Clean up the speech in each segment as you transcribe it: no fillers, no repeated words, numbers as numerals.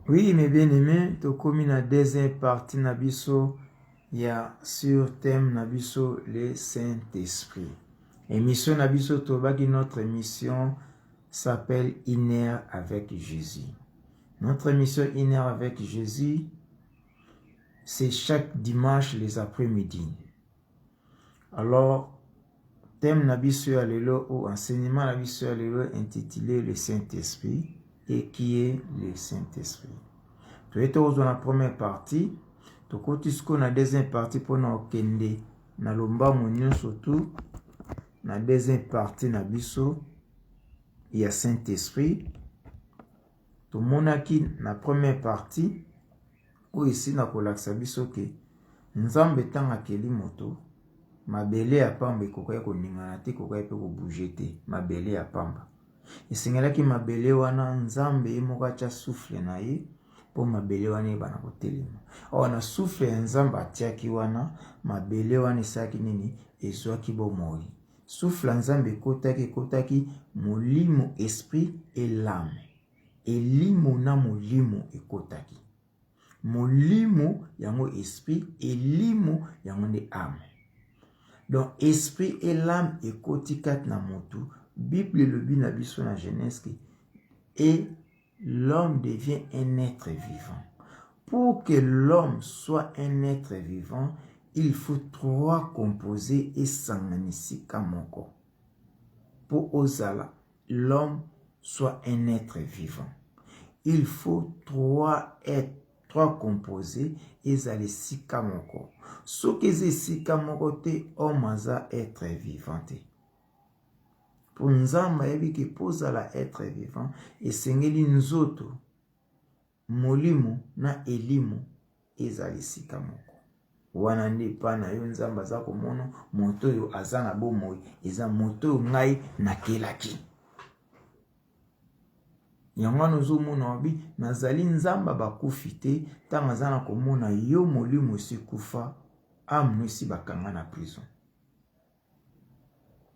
Oui, mes bien-aimés, tokomi na deuxième partie na biso ya sur thème na biso le Saint-Esprit. Émission na biso tobaki notre émission s'appelle Une heure avec Jésus. Notre émission Une heure avec Jésus, c'est chaque dimanche les après-midi. Alors, thème na biso ya lelo ou enseignement na biso ya lelo intitulé le Saint-Esprit et qui est le Saint-Esprit. Tu es dans la première partie, tu as la deuxième partie pour nous kende na lomba monyo surtout na deuxième partie na biso il y a Saint-Esprit. Tu monaki na première partie où ici na kolaksa biso ke nzambe tanga keli moto mabele ya pamba ekoka ko ningana te koka pe ko bouger te mabele ya pamba. Esengelaki mabele wana nzambe emoka cha souffle na ye po mabele wana ebana kotelema. Awa na souffle ya nzambe atiaki wana mabele wana esaki nini ezwaki bomoi. Souffle ya nzambe ekotaki molimo esprit et l'âme. Elimo na molimo ekotaki. Molimo yango esprit elimo yango ne âme. Donc esprit et l'âme ekoti kat na motu. Bible le bi na biso na Genèse et l'homme devient un être vivant. Pour que l'homme soit un être vivant, il faut trois composés et sanganisi kamoko. Pour ozala, l'homme soit un être vivant. Il faut trois composés et zalesi kamoko. Ce que zesi kamoko te homme aza être vivant te. Pour nzamba yebi ke pozala être vivant esengeli nzoto molimo na elimo ezali sika moko wana nde pa na yo nzamba za komono moto yo aza na bomoi eza moto yo ngai nakelaki yango nozomona wabi nazali nzamba bakufi te tanga aza na komona yo molimo sikufa ame si bakanga na prison.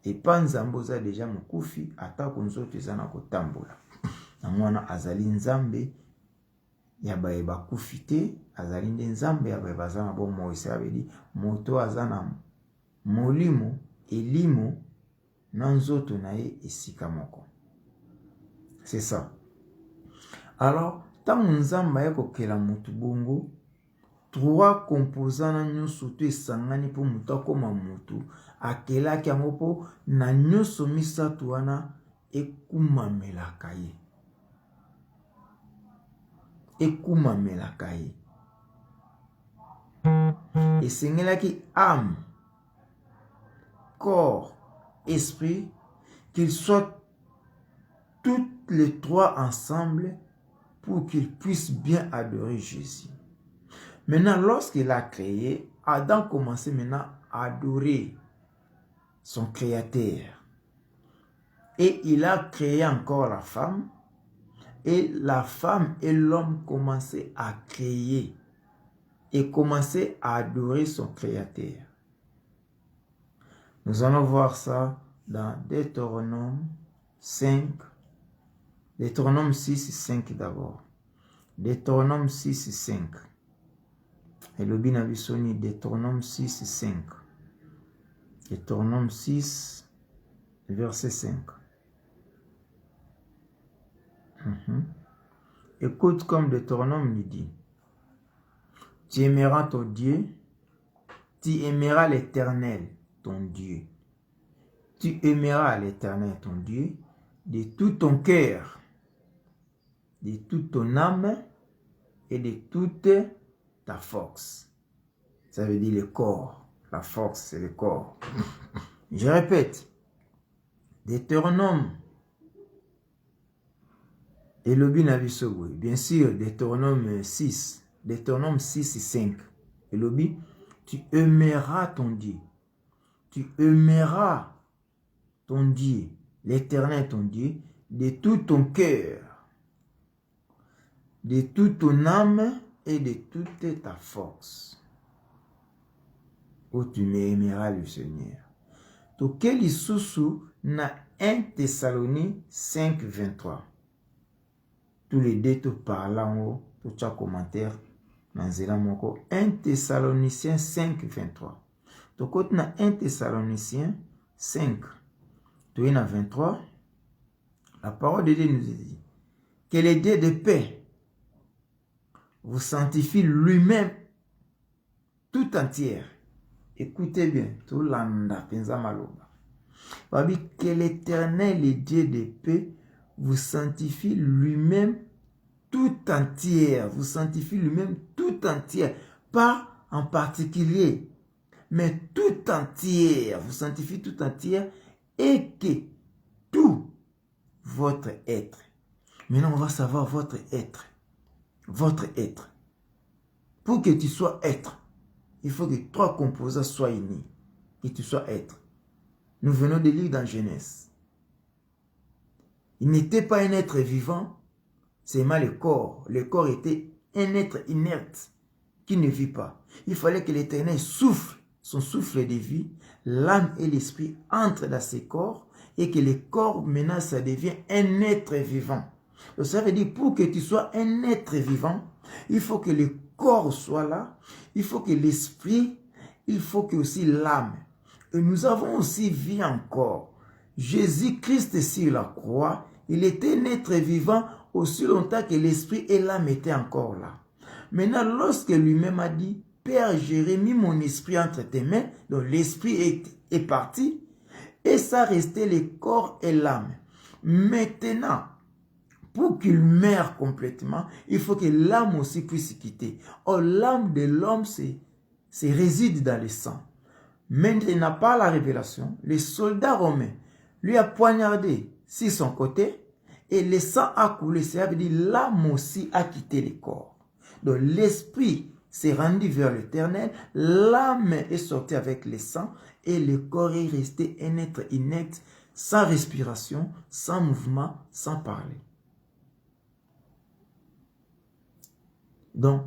Et pas nzambe oza deja mokufi atako nzoto eza na kotambola. Yango wana azali nzambe ya baye bakufi te, azali nde nzambe ya baye baza na bomoi sabeli moto aza na molimo elimo na nzoto na ye esika moko. C'est ça. Alors, tango nzamba ya kokela motu bongo trois composants na nyonso to esangani po moto akoma motu akelaki yango po na nyonso misato wana ekumamelaka ye. Ekumamelaka ye. Esengelaki âme, corps, esprit, qu'ils soient toutes les trois ensemble pour qu'ils puissent bien adorer Jésus. Maintenant, lorsqu'il a créé, Adam commençait maintenant à adorer son créateur. Et il a créé encore la femme. Et la femme et l'homme commençaient à créer et commençaient à adorer son créateur. Nous allons voir ça dans Deutéronome 5. Deutéronome 6 et 5 d'abord. Deutéronome 6 et 5. Et le binabisoni Deutéronome 6 et 5. Deutéronome 6, verset 5. Écoute comme Deutéronome lui dit. Tu aimeras ton Dieu, tu aimeras l'Éternel, ton Dieu. Tu aimeras l'Éternel, ton Dieu, de tout ton cœur, de toute ton âme et de toute ta force. Ça veut dire le corps. La force, c'est le corps. Je répète. Deutéronome. Et le binavisogue. Bien sûr, Deutéronome 6. Deutéronome 6 et 5. Et le bi, tu aimeras ton Dieu. Tu aimeras ton Dieu, l'Éternel ton Dieu, de tout ton cœur, de toute ton âme et de toute ta force. Où tu m'aimeras le Seigneur. To quel sous na 1 Thessalonique 5, 23. Tous les deux te parlant tu as commentaire dans Zéla Moko. 1 Thessaloniciens 5, 23. Tu côté na 1 Thessaloniciens 5, tu es na 23. La parole de Dieu nous dit que le Dieu de paix vous sanctifie lui-même tout entière. Écoutez bien, tout l'anda, pensa maloba. Babi, que l'Éternel, le Dieu de paix, vous sanctifie lui-même tout entière. Vous sanctifie lui-même tout entière. Pas en particulier, mais tout entière. Vous sanctifie tout entière et que tout votre être. Maintenant, on va savoir votre être. Votre être. Pour que tu sois être, il faut que trois composants soient unis. Et tu sois être. Nous venons de lire dans Genèse. Il n'était pas un être vivant, seulement le corps. Le corps était un être inerte qui ne vit pas. Il fallait que l'Éternel souffle son souffle de vie, l'âme et l'esprit entrent dans ces corps et que le corps, maintenant, ça devient un être vivant. Donc, ça veut dire, pour que tu sois un être vivant, il faut que le corps soit là, il faut que l'esprit, il faut que aussi l'âme. Et nous avons aussi vu encore Jésus-Christ sur la croix, il était un être vivant aussi longtemps que l'esprit et l'âme étaient encore là. Maintenant, lorsque lui-même a dit, Père, j'ai remis mon esprit entre tes mains, donc l'esprit est parti, et ça restait le corps et l'âme. Maintenant, pour qu'il meure complètement, il faut que l'âme aussi puisse quitter. Or, l'âme de l'homme, c'est réside dans le sang. Maintenant, par la révélation, le soldat romain lui a poignardé sur son côté et le sang a coulé. Ça veut dire l'âme aussi a quitté le corps. Donc, l'esprit s'est rendu vers l'Éternel, l'âme est sortie avec le sang et le corps est resté un être inerte, sans respiration, sans mouvement, sans parler. Donc,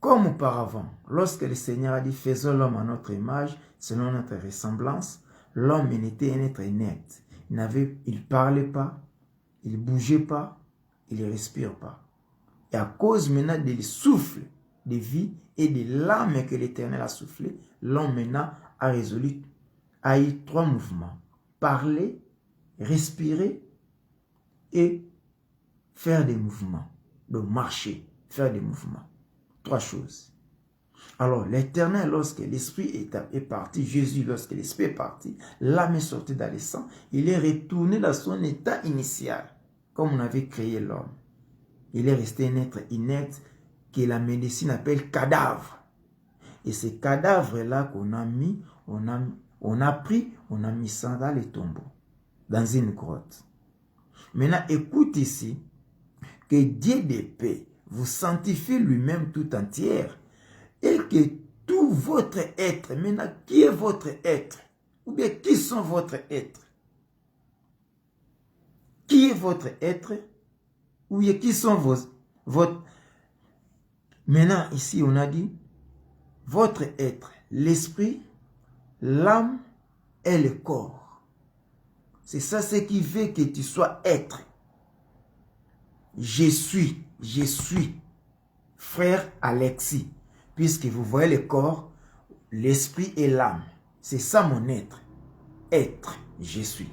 comme auparavant, lorsque le Seigneur a dit « Faisons l'homme à notre image, selon notre ressemblance », l'homme était un être inerte. Il ne parlait pas, il ne bougeait pas, il ne respire pas. Et à cause maintenant du souffle de vie et de l'âme que l'Éternel a soufflé, l'homme maintenant a eu trois mouvements. Parler, respirer et faire des mouvements. Donc marcher, faire des mouvements. Trois choses. Alors l'Éternel, lorsque l'Esprit est parti, Jésus, lorsque l'Esprit est parti, l'âme est sortie dans le sang, il est retourné dans son état initial, comme on avait créé l'homme. Il est resté un être inerte que la médecine appelle cadavre. Et ces cadavres-là qu'on a mis, on a mis ça dans les tombeaux, dans une grotte. Maintenant, écoute ici, que Dieu de paix vous sanctifie lui-même tout entière et que tout votre être, maintenant, qui est votre être? Ou bien, qui sont votre être? Qui est votre être? Ou bien, qui sont votre... Maintenant, ici, on a dit, votre être, l'esprit, l'âme et le corps. C'est ça ce qui fait que tu sois être. Je suis, frère Alexis. Puisque vous voyez le corps, l'esprit et l'âme. C'est ça mon être. Être, je suis.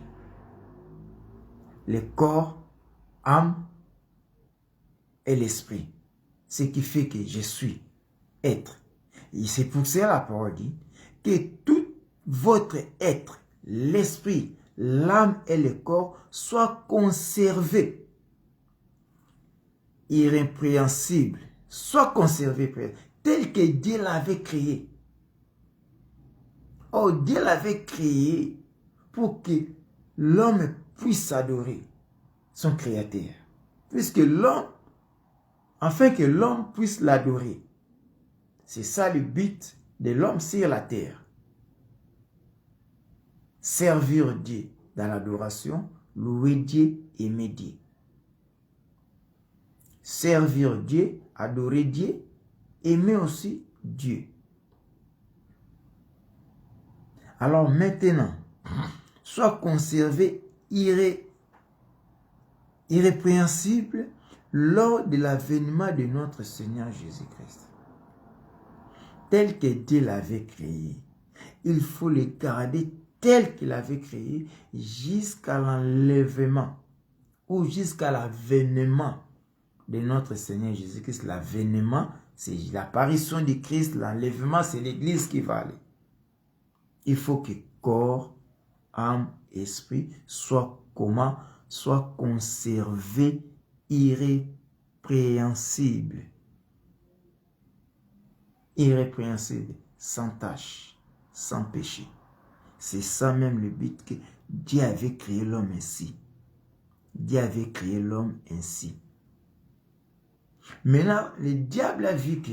Le corps, âme et l'esprit. Ce qui fait que je suis être. Et c'est pour ça la parole dit que tout votre être, l'esprit, l'âme et le corps soient conservés. Irrépréhensibles. Soient conservés tel que Dieu l'avait créé. Oh, Dieu l'avait créé pour que l'homme puisse adorer son Créateur. Puisque l'homme, afin que l'homme puisse l'adorer. C'est ça le but de l'homme sur la terre. Servir Dieu dans l'adoration, louer Dieu, aimer Dieu. Servir Dieu, adorer Dieu, aimer aussi Dieu. Alors maintenant, sois conservé irrépréhensible lors de l'avènement de notre Seigneur Jésus-Christ, tel que Dieu l'avait créé. Il faut le garder tel qu'il avait créé jusqu'à l'enlèvement ou jusqu'à l'avènement de notre Seigneur Jésus-Christ. L'avènement, c'est l'apparition du Christ. L'enlèvement, c'est l'Église qui va aller. Il faut que corps, âme, esprit soient comment? Soient conservés irrépréhensibles. Irrépréhensibles, sans tache, sans péché. C'est ça même le but que Dieu avait créé l'homme ainsi. Dieu avait créé l'homme ainsi. Maintenant, le diable a vu que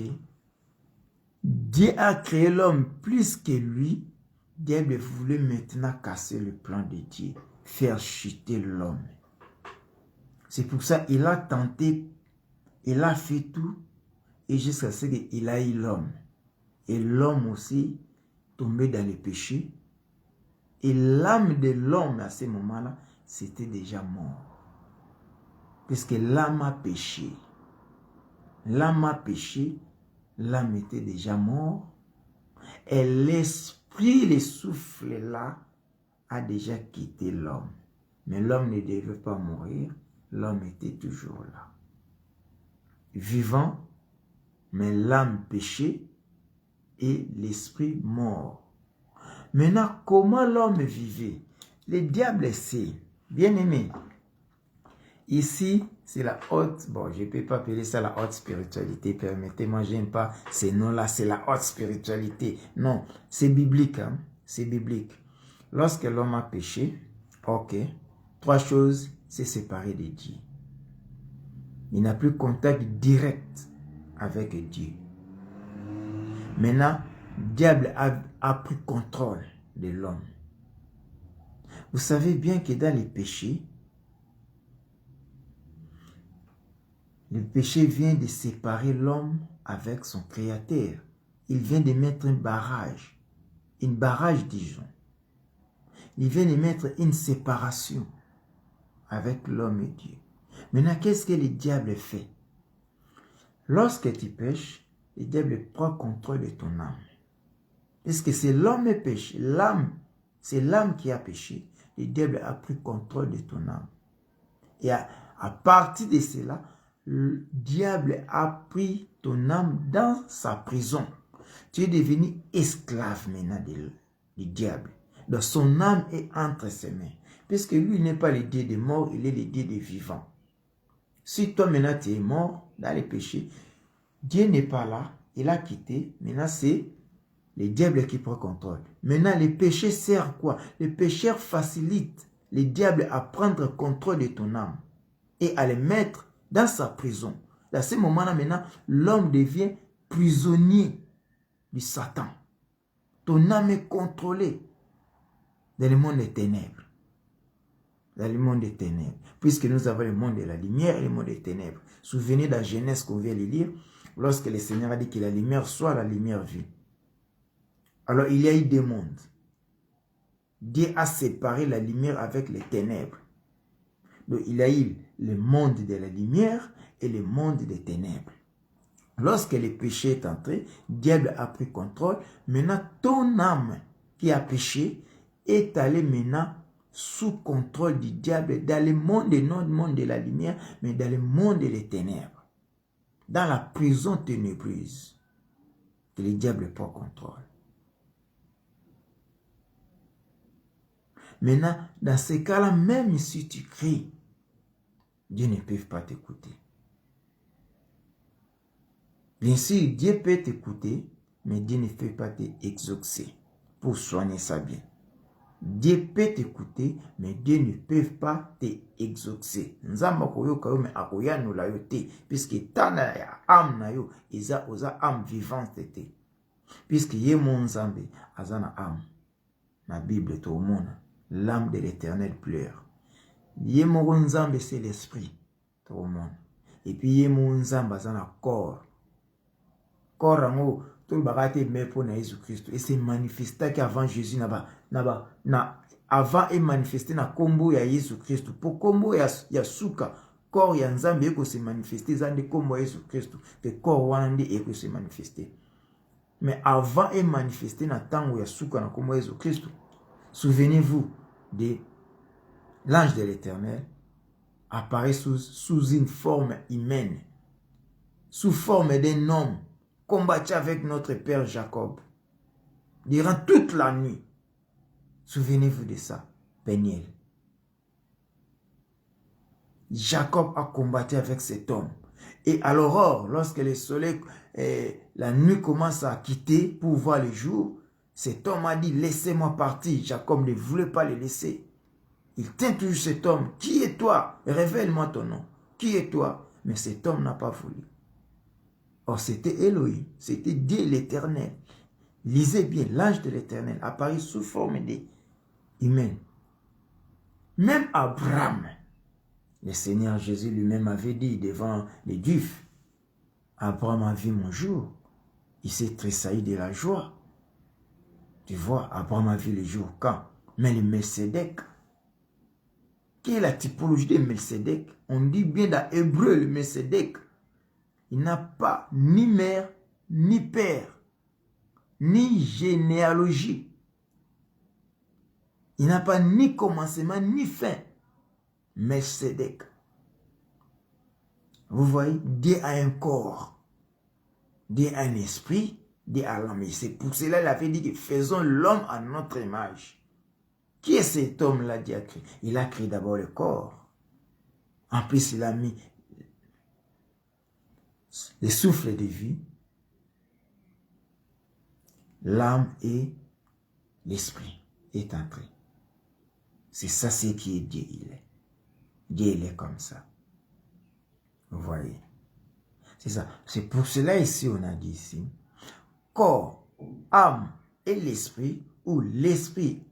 Dieu a créé l'homme plus que lui. Dieu voulait maintenant casser le plan de Dieu, faire chuter l'homme. C'est pour ça qu'il a tenté, il a fait tout, et jusqu'à ce qu'il a eu l'homme. Et l'homme aussi tombé dans le péché. Et l'âme de l'homme à ce moment-là, c'était déjà mort. Parce que l'âme a péché. L'âme a péché, l'âme était déjà mort. Et l'esprit, le souffle là, a déjà quitté l'homme. Mais l'homme ne devait pas mourir, l'homme était toujours là. Vivant, mais l'âme péchée et l'esprit mort. Maintenant, comment l'homme vivait? Le diable sait, bien aimé. Ici, c'est la haute, bon, je ne peux pas appeler ça la haute spiritualité, permettez-moi, je n'aime pas ces noms-là, c'est la haute spiritualité. Non, c'est biblique, hein? C'est biblique. Lorsque l'homme a péché, ok, 3 choses, c'est séparé de Dieu. Il n'a plus contact direct avec Dieu. Maintenant, le diable a pris contrôle de l'homme. Vous savez bien que dans les péchés, le péché vient de séparer l'homme avec son Créateur. Il vient de mettre un barrage, disons. Il vient de mettre une séparation avec l'homme et Dieu. Maintenant, qu'est-ce que le diable fait? Lorsque tu pêches, le diable prend contrôle de ton âme. Parce que c'est l'homme qui pêche, c'est l'âme qui a péché. Le diable a pris contrôle de ton âme. Et à partir de cela, le diable a pris ton âme dans sa prison. Tu es devenu esclave maintenant du diable. Donc son âme est entre ses mains. Puisque lui n'est pas le Dieu des morts, il est le Dieu des vivants. Si toi maintenant tu es mort dans les péchés, Dieu n'est pas là, il a quitté. Maintenant c'est le diable qui prend contrôle. Maintenant le péché sert à quoi? Le péché facilite le diable à prendre contrôle de ton âme et à le mettre dans sa prison. À ce moment-là, maintenant, l'homme devient prisonnier du Satan. Ton âme est contrôlée dans le monde des ténèbres. Dans le monde des ténèbres. Puisque nous avons le monde de la lumière et le monde des ténèbres. Souvenez de la Genèse qu'on vient de lire, lorsque le Seigneur a dit que la lumière soit, la lumière vit. Alors, il y a eu 2 mondes. Dieu a séparé la lumière avec les ténèbres. Donc, il y a eu le monde de la lumière et le monde des ténèbres. Lorsque le péché est entré, le diable a pris contrôle. Maintenant, ton âme qui a péché est allée maintenant sous contrôle du diable dans le monde, non le monde de la lumière, mais dans le monde des ténèbres. Dans la prison ténébreuse. Que le diable prend contrôle. Maintenant, dans ces cas-là, même si tu cries, Dieu ne peut pas t'écouter. Bien sûr, Dieu peut t'écouter, mais Dieu ne peut pas t'exaucer pour soigner sa bien. Dieu peut t'écouter, mais Dieu ne peut pas t'exaucer. Nzamba koyoka yo me akoya no la yo te, puisque tana ya âme na yo, oza âme vivante te. Puisque ye mon Nzambe azana âme. Na Bible to mona, l'âme de l'Éternel pleure. Ye mon Nzambe c'est l'esprit to mona. Et puis ye mon Nzambe azana corps. Corps rango tout le bagate mais pour Jésus Christ et c'est manifesté qu'avant Jésus avant est manifesté na kombo ya Jésus Christ pour kombo ya suka corps ya nzambe eko se manifester zande kombo Yesu Christ que corps wana nde eko se manifester. Mais avant et manifester na tango ya suka na kombo Yesu Christ. Souvenez-vous de l'ange de l'Éternel apparaît sous une forme humaine, sous forme d'un homme, combattu avec notre père Jacob durant toute la nuit. Souvenez-vous de ça, Peniel. Jacob a combattu avec cet homme. Et à l'aurore, lorsque le soleil, la nuit commence à quitter pour voir le jour, cet homme a dit, laissez-moi partir. Jacob ne voulait pas le laisser. Il tient toujours cet homme. Qui est toi? Révèle-moi ton nom. Qui est toi? Mais cet homme n'a pas voulu. Or, c'était Elohim. C'était Dieu l'Éternel. Lisez bien, l'ange de l'Éternel apparaît sous forme humaine. Même Abraham, le Seigneur Jésus lui-même avait dit devant les Juifs, Abraham a vu mon jour. Il s'est tressailli de la joie. Tu vois, Abraham a vu le jour quand? Mais le Melchizedek, quelle est la typologie de Melchizedek? On dit bien dans Hébreu, le Melchizedek, il n'a pas ni mère, ni père, ni généalogie. Il n'a pas ni commencement, ni fin. Melchizedek. Vous voyez, Dieu a un corps, Dieu a un esprit, Dieu a l'âme. C'est pour cela qu'il avait dit que faisons l'homme à notre image. Qui est cet homme-là, Dieu a créé? Il a créé d'abord le corps. En plus, il a mis le souffle de vie, l'âme et l'esprit est entré. C'est ça, c'est qui est Dieu, il est. Dieu, il est comme ça. Vous voyez? C'est ça. C'est pour cela ici, on a dit ici, corps, âme et l'esprit, ou l'esprit,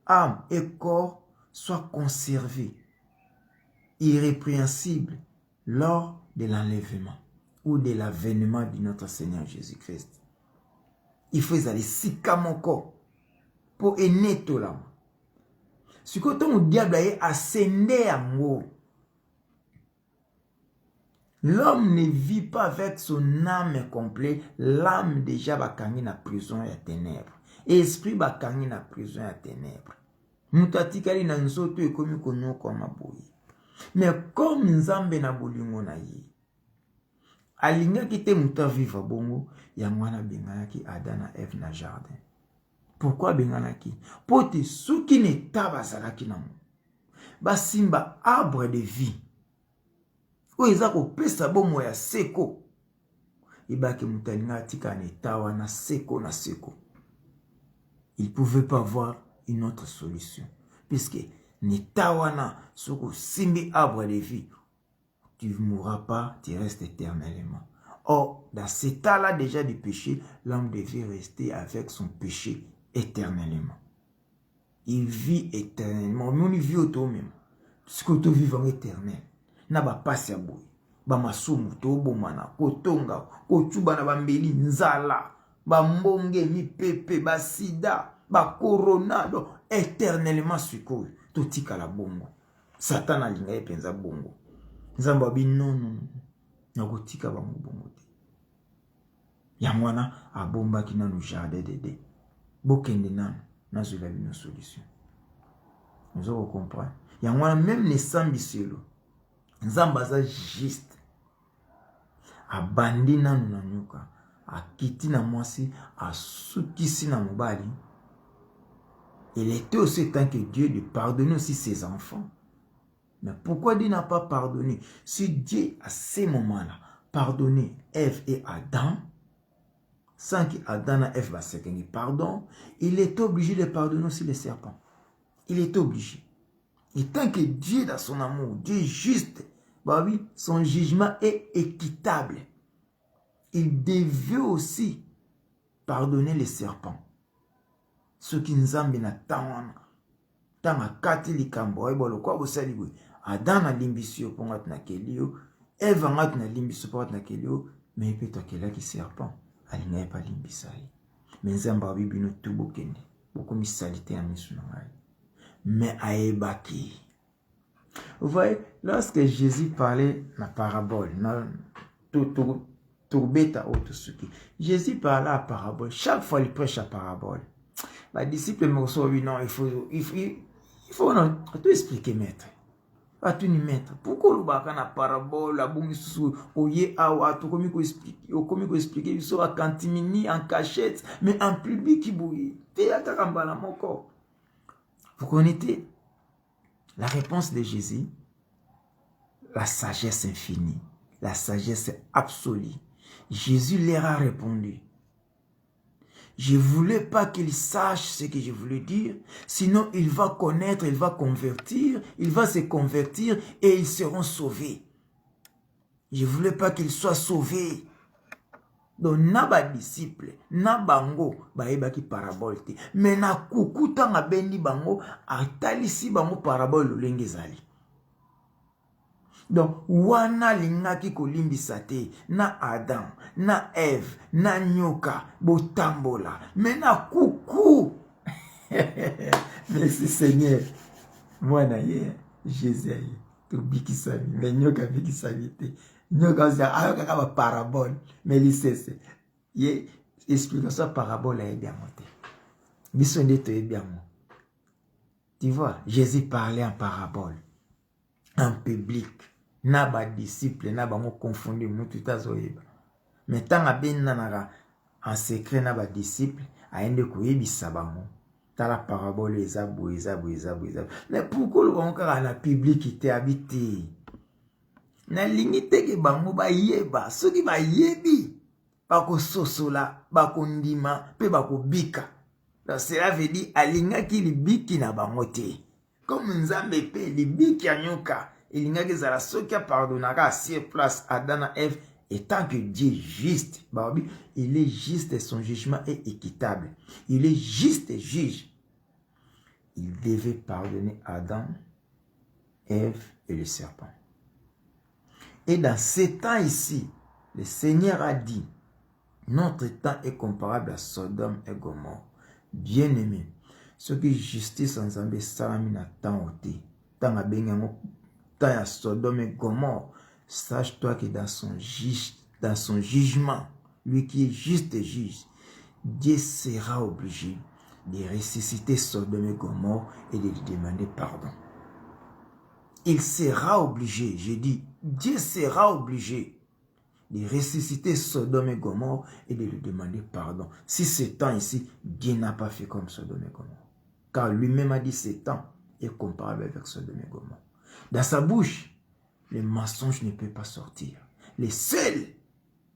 âme et corps soient conservés, irrépréhensibles lors de l'enlèvement ou de l'avènement de notre Seigneur Jésus-Christ. Il faut aller sika mon corps pour aimer tout l'âme. Ce que ton diable a ascendé à moi. L'homme ne vit pas avec son âme complète. L'âme déjà va gagner la prison et la ténèbres. L'esprit va gagner la prison et la ténèbres. Mutatikali na nzoto ekomi kono koma boyi. Mais comme nzambe na bolingo na ye, alinga kite muta viva bongo, ya mwana bengaki Adam na Eve na jardin. Pourquoi benganaki? Pote souki ne taba salaki na mo. Basimba arbre de vie. Oeza ko pesa bomo ya seko. Ibaki mutalinga tika ne tawa na seko na seko. Il pouvait pas voir une autre solution. Puisque ne tawa na soko simbi arbre de vie. Tu ne mourras pas, tu restes éternellement. Or, dans cet état-là déjà du péché, l'homme devait rester avec son péché éternellement. Il vit éternellement. Mais on vit auto même. Ce que tu vis en éternel. Na ba pasi ya boy. Ba masumu to bomana, ko tonga, ko chuba na bambeli nzala, ba mbonge mi pepe, ba sida, ba coronado éternellement suko. To tika la bongo. Satan alinga ye penza bongo. Nzambo abi non. Na ko tika ba bongo te. Ya mwana abomba ki nanu jardin dede. Bokende nanu na zula bino solution. Nous allons comprendre. Ya mwana même ne sambi selo. Nzamba za juste. Abandi nanu na nyoka. Akiti na mwasi. Asukisi na mobali. Il était aussi temps que Dieu de pardonner aussi ses enfants. Mais pourquoi Dieu n'a pas pardonné? Si Dieu, à ces moments-là, pardonné Ève et Adam, sans qu'Adam et Ève se pardon, il est obligé de pardonner aussi les serpents. Il est obligé. Et tant que Dieu, dans son amour, Dieu est juste, bah oui, son jugement est équitable. Il devait aussi pardonner les serpents. Ceux qui nous ont mis dans tanga kati likambo ebolo kwa bosali bwe Adam na limbisio ponga na kelio Eva ngat na limbisio ponga na kelio mais peut-être kela ki serpent alinga pas limbisai mais nzamba bibino tubo kende boko misalite ya misu na ngai mais aebaki Vous voyez, lorsque Jésus parlait la parabole, Jésus parlait à parabole. Chaque fois il prêche à parabole. Les disciples me reçoivent, non, il faut tout expliquer, maître. À tout nous mettre. Pourquoi le baka na parabole, la bonne sous, oye awa, tout comme il expliquer, il sera cantimini en cachette, mais en public qui bouille. Vous connaissez la réponse de Jésus? La sagesse infinie, la sagesse absolue. Jésus leur a répondu. Je ne voulais pas qu'il sache ce que je voulais dire, sinon il va connaître, il va convertir, il va se convertir et ils seront sauvés. Je ne voulais pas qu'ils soient sauvés. Donc, na disciple, na bango, baebaki parabole te. Mais na kukuta nga bendi bango, atalisi bango parabole lolengezali. Donc, wana lingaki kolimbisa te, na Adam, na Eve, na nyoka, botambola, mais na kuku. Merci Seigneur. Mwana ye, Jésus ye, tobiki sabi, mais nyoka biki sabi te. Nyoka osia, ayokaka ba parabole, mais lisese. Ye, explication parabole a bien monté. Biso ndeto ye bien monté. Tu vois, Jésus parlait en parabole, en public. Na ba disciple na bango confondu mutu tazoyeba. Mais tant a ben nanara en secret na ba disciple aende koyebisa bango. Ta la parabole ezabu. Mais pourquoi le bango kaka na public te habité? Na limite ke bango ba yeba, soki ba yebi bako sosola, bako ndima, pe bako bika. Donc cela veut dire alingaki li biki na bango te. Comme nzambe pe li biki anyoka. Il y a des gens qui pardonnera à ses places Adam et Ève, étant que Dieu est juste. Il est juste et son jugement est équitable. Il est juste et juge. Il devait pardonner Adam, Ève et le serpent. Et dans ces temps ici, le Seigneur a dit, notre temps est comparable à Sodome et Gomorrhe. Bien-aimé, ce qui est justice en Zambie, ça a mis un temps au thé. Tant à à Sodome et Gomorrhe, sache-toi que dans son jugement, lui qui est juste et juge, Dieu sera obligé de ressusciter Sodome et Gomorrhe et de lui demander pardon. Il sera obligé, je dis, Dieu sera obligé de ressusciter Sodome et Gomorre et de lui demander pardon. Si ce temps ici, Dieu n'a pas fait comme Sodome et Gomorre. Car lui-même a dit ce temps est comparable avec Sodome et Gomorre. Dans sa bouche, le mensonge ne peut pas sortir. Le seul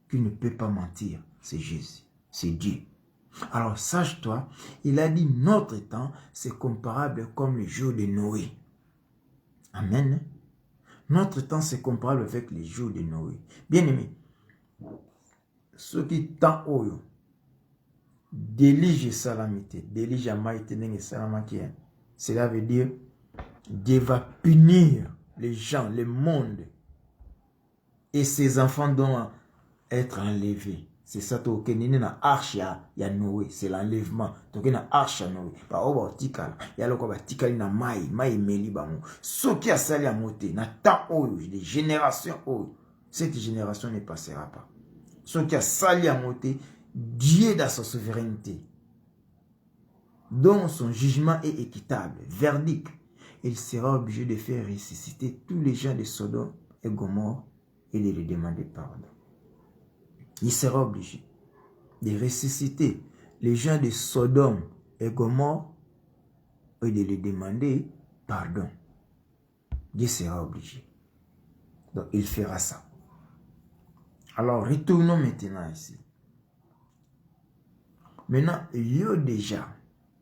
qui ne peut pas mentir, c'est Jésus, c'est Dieu. Alors sache-toi, il a dit notre temps, c'est comparable comme le jour de Noé. Amen. Notre temps, c'est comparable avec les jours de Noé. Bien aimé, ce qui tend au délige salamité, délige à maïté, cela veut dire Dieu va punir les gens, le monde. Et ses enfants doivent être enlevés. C'est ça, tu as na arche ya Noé, c'est l'enlèvement. Tu as na arche ya Noé. Ba oba otikala, ya loko ba tikali na mai meli bango. Ce qui a sali à monter, na temps oyo, les générations oyo, cette génération ne passera pas. Ce qui a sali à monter, Dieu dans sa souveraineté, dont son jugement est équitable, verdict, il sera obligé de faire ressusciter tous les gens de Sodome et Gomorre et de lui demander pardon. Il sera obligé de ressusciter les gens de Sodome et Gomorre et de lui demander pardon. Dieu sera obligé. Donc il fera ça. Alors retournons maintenant ici. Maintenant, il y a déjà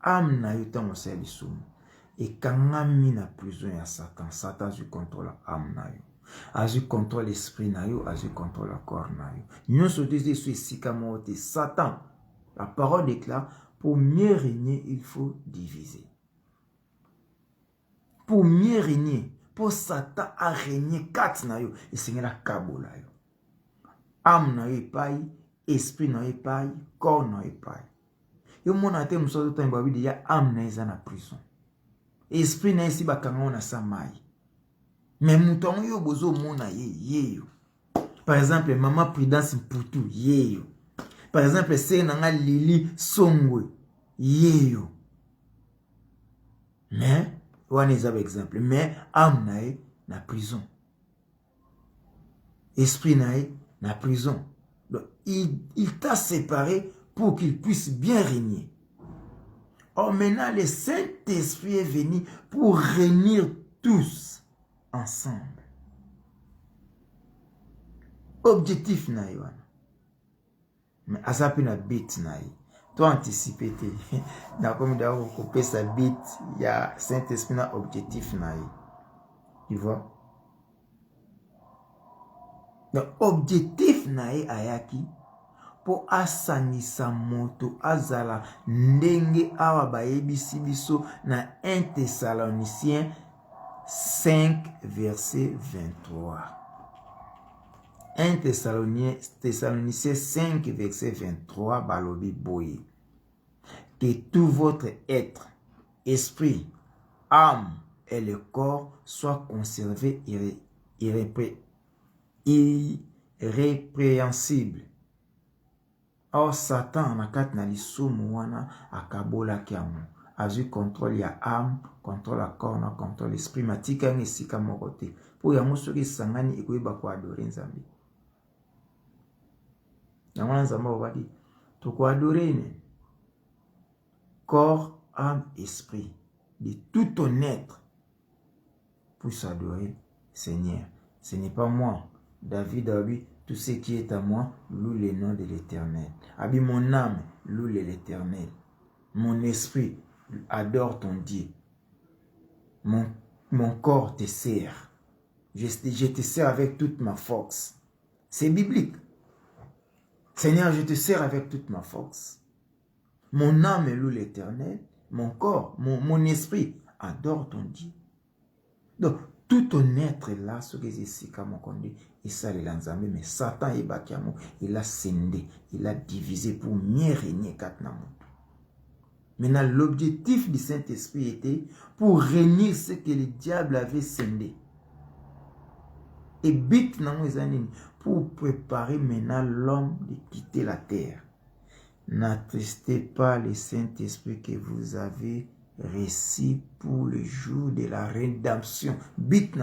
âme na yuta mosali sumu. Et quand on a prison à Satan, Satan a contrôle l'âme na yo. A contrôle l'esprit na yo, a contrôle le corps na yo. Nous sommes ici Satan. La parole déclare, pour mieux régner, il faut diviser. Pour mieux régner, pour Satan à régner quatre na yo, et c'est la kabola yo. Âme na yo paille, esprit na yo paille, corps na yo paille. Yo mon ate muso to mbabi ya âme na eza na prison. Esprit na esi bakanga na samai. Mais mouton yo bozo mona ye. Par exemple, maman Prudence Mputu ye. Par exemple, c'est nanga Lili Songwe ye. Mais on est un exemple. Mais âme nae na prison. Esprit nae na prison. Donc, il t'a séparé pour qu'il puisse bien régner. Or maintenant, le Saint-Esprit est venu pour réunir tous ensemble. Objectif nae wana. Mais à ça peut na bit nae. Toi anticiper te. Na comme d'avoir coupé sa bit, il y a Saint-Esprit na objectif nae. Tu vois? Donc objectif nae ayaki po asanisa moto azala ndenge awa bayebisi biso na 1 Thessaloniciens 5 verset 23. 1 Thessaloniciens 5 verset 23 balobi boye. Que tout votre être, esprit, âme et le corps soient conservés irrépréhensibles. Or Satan na kati na lisumu wana akabola kiamu. Azu contrôle ya âme, contrôle la corps, na contrôle l'esprit, matika ngisika mokote. Po ya musoki sangani ekoyeba ko adorer Nzambe. Yango Nzambe obaki to ko adorer ne. Corps, âme, esprit, de tout ton être puisse adorer Seigneur. Ce n'est pas moi, David Abi, tout ce qui est à moi, loue le nom de l'Éternel. Abi mon âme, loue l'Éternel. Mon esprit adore ton Dieu. Mon corps te sert. Je te sers avec toute ma force. C'est biblique. Seigneur, je te sers avec toute ma force. Mon âme loue l'Éternel. Mon corps, mon esprit adore ton Dieu. Donc, tout ton être là, ce que c'est comme on conduit, et ça les Nzambe, mais Satan et Bakiamo, il a scindé, il a divisé pour mieux régner Katnamou. Maintenant, l'objectif du Saint-Esprit était pour réunir ce que le diable avait scindé. Et but pour préparer maintenant l'homme de quitter la terre. N'attristez pas le Saint-Esprit que vous avez reçu pour le jour de la rédemption. But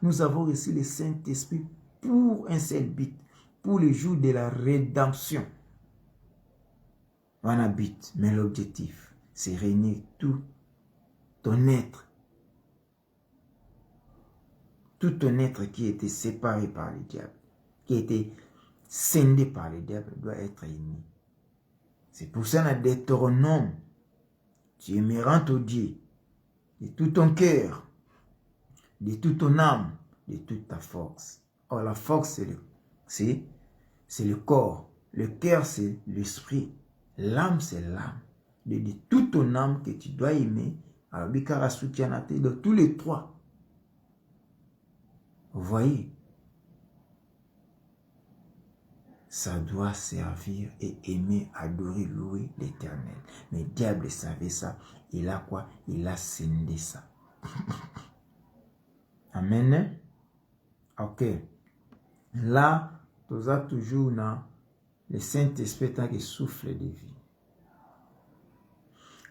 nous avons reçu le Saint-Esprit pour un seul but, pour le jour de la rédemption. On a but, mais l'objectif, c'est réunir tout ton être. Tout ton être qui était séparé par le diable, qui était scindé par le diable, doit être réuni. C'est pour ça dans Deutéronome, tu aimeras ton Dieu de tout ton cœur, de toute ton âme, de toute ta force. Or, la force, c'est le corps. Le cœur, c'est l'esprit. L'âme, c'est l'âme. De toute ton âme que tu dois aimer, alors, de tous les trois. Vous voyez? Ça doit servir et aimer, adorer, louer l'Éternel. Mais le diable savait ça. Il a quoi? Il a scindé ça. Amen. Ok. Là, tu as toujours le Saint-Esprit qui souffle de vie.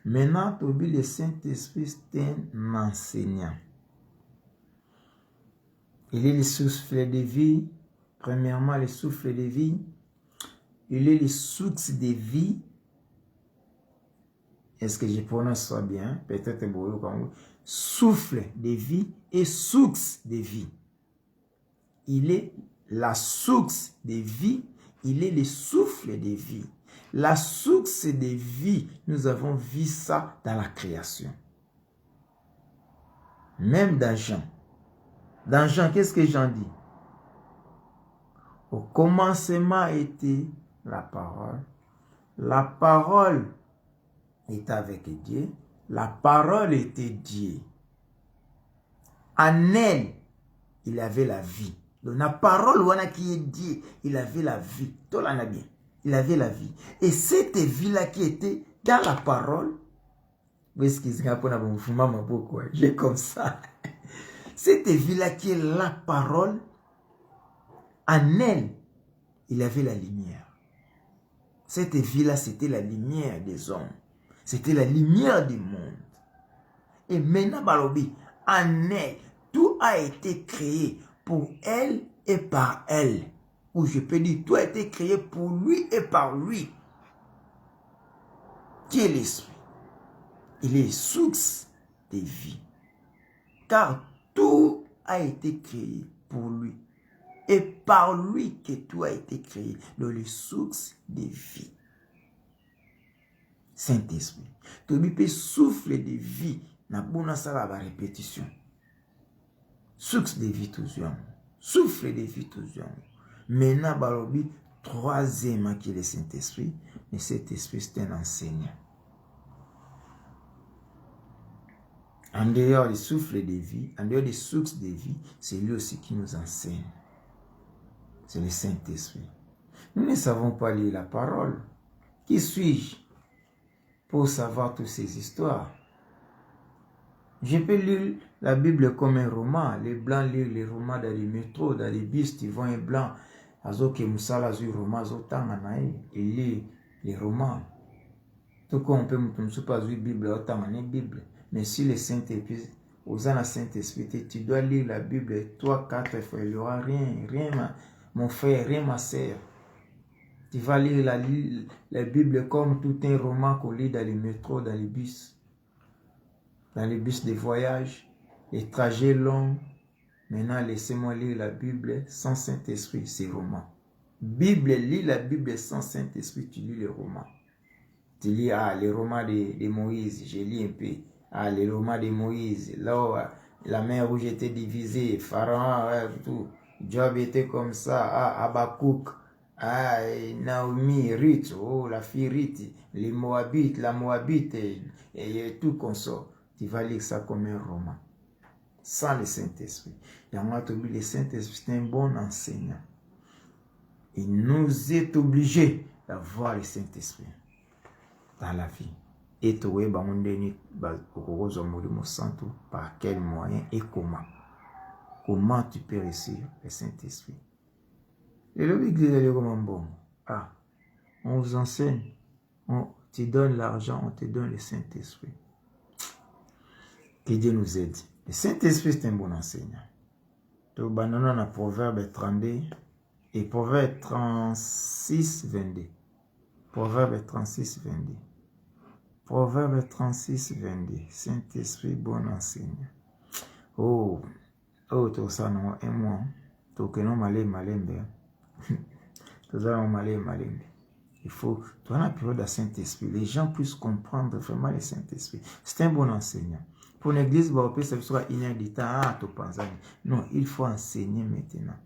Maintenant, tu as le Saint-Esprit, c'est un enseignant. Il est le souffle de vie. Premièrement, le souffle de vie. Il est le source de vie. Est-ce que je prononce ça bien? Peut-être souffle de vie et source de vie. Il est la source de vie. Il est le souffle de vie. La source de vie, nous avons vu ça dans la création. Même dans Jean. Dans Jean, qu'est-ce que Jean dit? Au commencement était la parole. La parole est avec Dieu. La parole était Dieu. En elle, il avait la vie. Donc la parole qui est Dieu, il avait la vie. Tout l'en a bien. Il avait la vie. Et cette vie-là qui était dans la parole, j'ai comme ça. Cette vie-là qui est la parole, en elle, il y avait la lumière. Cette vie-là, c'était la lumière des hommes. C'était la lumière du monde. Et maintenant, Balobi, en elle, tout a été créé pour elle et par elle. Ou je peux dire, tout a été créé pour lui et par lui. Qui est l'esprit? Il est source de vie. Car tout a été créé pour lui. Et par lui que tout a été créé. Dans les sources de vie. Saint-Esprit. Tu peux souffler de vie. Na bona sala la répétition. Source de vie toujours. Souffle de vie toujours. Maintenant, balobi, troisième qui est le Saint-Esprit. Mais cet esprit, c'est un enseignant. En dehors du souffle de vie, en dehors des sources de vie, c'est lui aussi qui nous enseigne. C'est le Saint-Esprit. Nous ne savons pas lire la parole. Qui suis-je pour savoir toutes ces histoires? Je peux lire la Bible comme un roman. Les blancs lisent les romans dans les métros, dans les bus. Tu vois un blanc, il lit les romans. Tout comme on peut ne pas lire la Bible, autant en Bible. Mais si le Saint-Esprit, aux Saint-Esprit, tu dois lire la Bible 3, 4 fois. Il n'y aura rien, mon frère, rien, ma sœur. Tu vas lire la Bible comme tout un roman qu'on lit dans les métros, dans les bus. Dans les bus de voyage, les trajets longs. Maintenant, laissez-moi lire la Bible sans Saint-Esprit, c'est roman. Bible, lis la Bible sans Saint-Esprit, tu lis les romans. Tu lis les romans de Moïse, je lis un peu. Les romans de Moïse, là où la mer rouge était divisée, Pharaon, tout. Job était comme ça, Habakkuk, Naomi, Ruth, la fille Ruth, les Moabites, la Moabite, et tout consort. Tu vas lire ça comme un roman, sans le Saint-Esprit. Et moi, le Saint-Esprit, c'est un bon enseignant. Il nous est obligé d'avoir le Saint-Esprit dans la vie. Et tu vois, par quel moyen et comment. Comment tu peux réussir le Saint-Esprit. Et le Bible est comme bon. On vous enseigne, on te donne l'argent, on te donne le Saint-Esprit. Que Dieu nous aide. Le Saint-Esprit, c'est un bon enseignant. Donc, nous avons Proverbe 32 et Proverbe 36, 22. Proverbe 36, 22. Proverbe 36, 22. Saint-Esprit, bon enseignant. Oh, tout ça, non, et moi, tout que non, malé, tout ça, non, malé. Il faut, dans la période de Saint-Esprit, les gens puissent comprendre vraiment le Saint-Esprit. C'est un bon enseignant. Pour l'église, ça sera inédita. Non, il faut enseigner maintenant.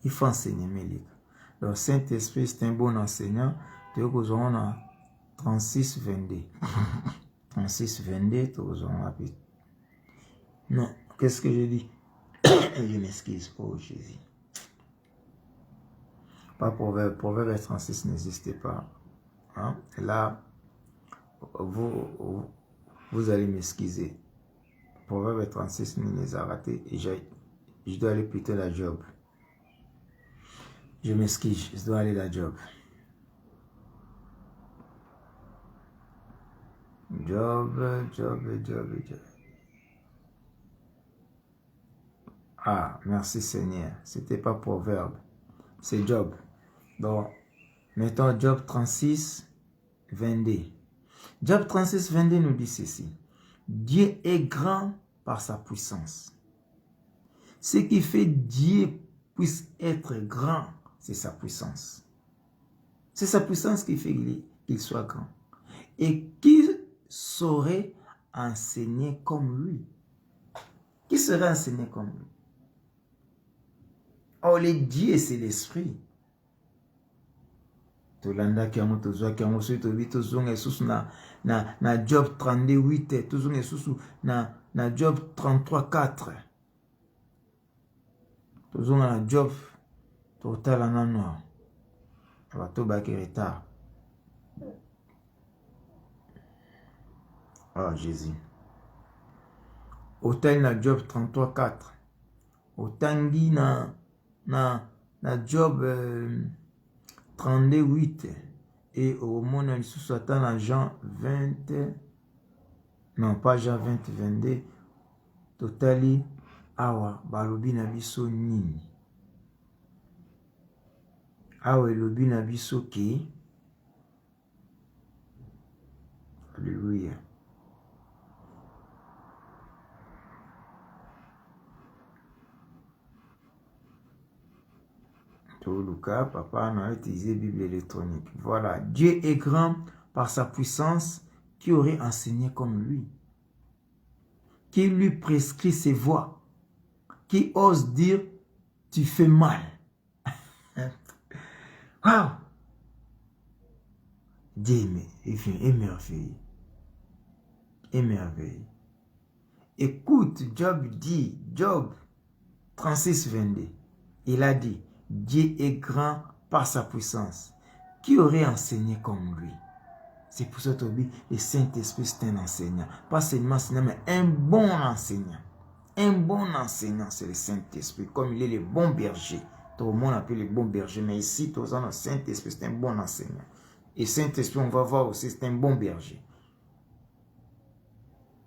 Il faut enseigner maintenant. Donc, Saint-Esprit, c'est un bon enseignant. Donc, on a 36, 22. 36, 22, on a non, qu'est-ce que je dis? Je m'excuse pour Jésus. Pas Proverbe 36 n'existe pas. Hein? Là, vous allez m'excuser. Proverbe 36 ne les a ratés et je dois aller plutôt à Job. Je m'excuse, je dois aller à Job. Job. Merci Seigneur. C'était pas Proverbe. C'est Job. Donc, mettons Job 36, 22. Job 36, 22 nous dit ceci. Dieu est grand par sa puissance. Ce qui fait Dieu puisse être grand, c'est sa puissance. C'est sa puissance qui fait qu'il soit grand. Et qui saurait enseigner comme lui? Qui serait enseigné comme lui? Oh, le Dieu, c'est l'esprit. Tolanda kiamu tozwa kiamu so tozonga esusu na Job 38 tozonga esusu na Job 33 4 tozonga na Job totala nano bato baki retard. Oh Jésus. Otali na Job 33:4. Otangi na Job 32:8. Et au monde lisusu ata na Jean 20. Non, pas Jean 20:22. Totali awa balobi na biso nini. Awa elobi na biso ki. Alléluia. Lucas, papa, on a utilisé Bible électronique. Voilà. Dieu est grand par sa puissance. Qui aurait enseigné comme lui? Qui lui prescrit ses voies? Qui ose dire, tu fais mal? Wow! Dieu est merveilleux. Est merveilleux. Écoute, Job dit, Job 36:22, il a dit, Dieu est grand par sa puissance. Qui aurait enseigné comme lui? C'est pour ça que le Saint-Esprit c'est un enseignant. Pas seulement enseignant, mais un bon enseignant. Un bon enseignant, c'est le Saint-Esprit. Comme il est le bon berger. Tout le monde appelle le bon berger. Mais ici, tout le Saint-Esprit, c'est un bon enseignant. Et Saint-Esprit, on va voir aussi, c'est un bon berger.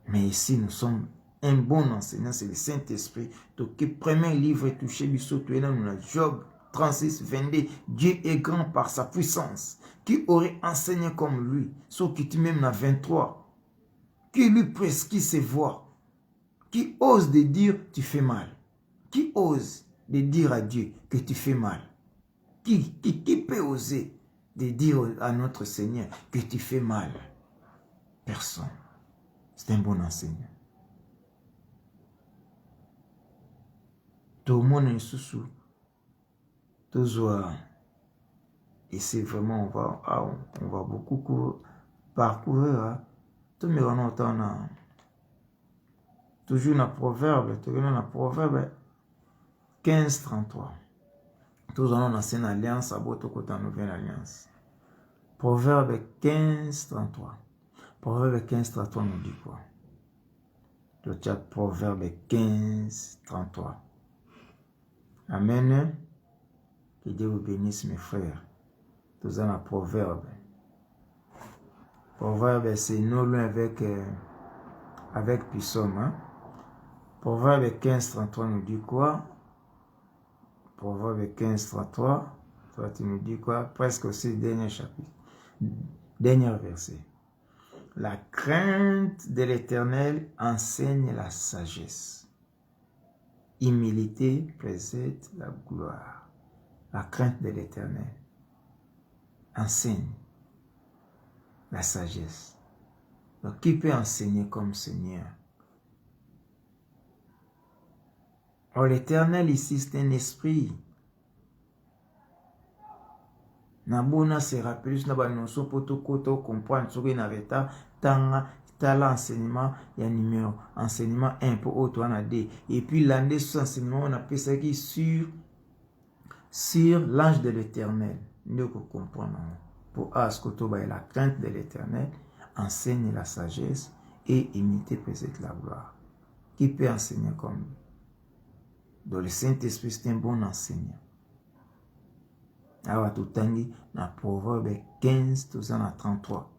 Mais ici, nous sommes un bon enseignant, c'est le Saint-Esprit. Donc, le premier livre est touché, Job 36:22. Dieu est grand par sa puissance. Qui aurait enseigné comme lui? Sauf qui tu même dans 23. Qui lui prescrit ses voies? Qui ose de dire tu fais mal? Qui ose de dire à Dieu que tu fais mal? Qui peut oser de dire à notre Seigneur que tu fais mal? Personne. C'est un bon enseignant. Tout le monde est sous. Et c'est vraiment, on va beaucoup parcourir. Hein. Tout le monde a toujours dans Proverbe, 15:33. Tous en ont ancienne alliance, à votre côté en nouvelle alliance. Proverbe 15:33. Proverbe 15:33 nous dit quoi? Le chat Proverbe 15:33. Amen. Que Dieu vous bénisse, mes frères. Tous en a Proverbe. Proverbe, c'est non loin avec Psaume. Hein? Proverbe 15:33 nous dit quoi? Proverbe 15:33. Toi, tu nous dis quoi? Presque aussi le dernier chapitre. Dernier verset. La crainte de l'Éternel enseigne la sagesse. Humilité précède la gloire. La crainte de l'Éternel enseigne la sagesse. Donc, qui peut enseigner comme Seigneur? Or, l'Éternel ici, c'est un esprit. Nabona se rappelle, na ba notion poto koto comprendre ce que n'avait tanga tala enseignement ya numéro enseignement 1 pour autre on a D et puis l'année sous enseignement on appelle ça qui sur l'ange de l'Éternel. Nous comprenons pour askoto ba la crainte de l'Éternel enseigne la sagesse et imiter peut-être la gloire. Qui peut enseigner comme lui? Dans le Saint-Esprit c'est un bon enseignant. Awa tutangi na Proverbe 15 tout ça na 33.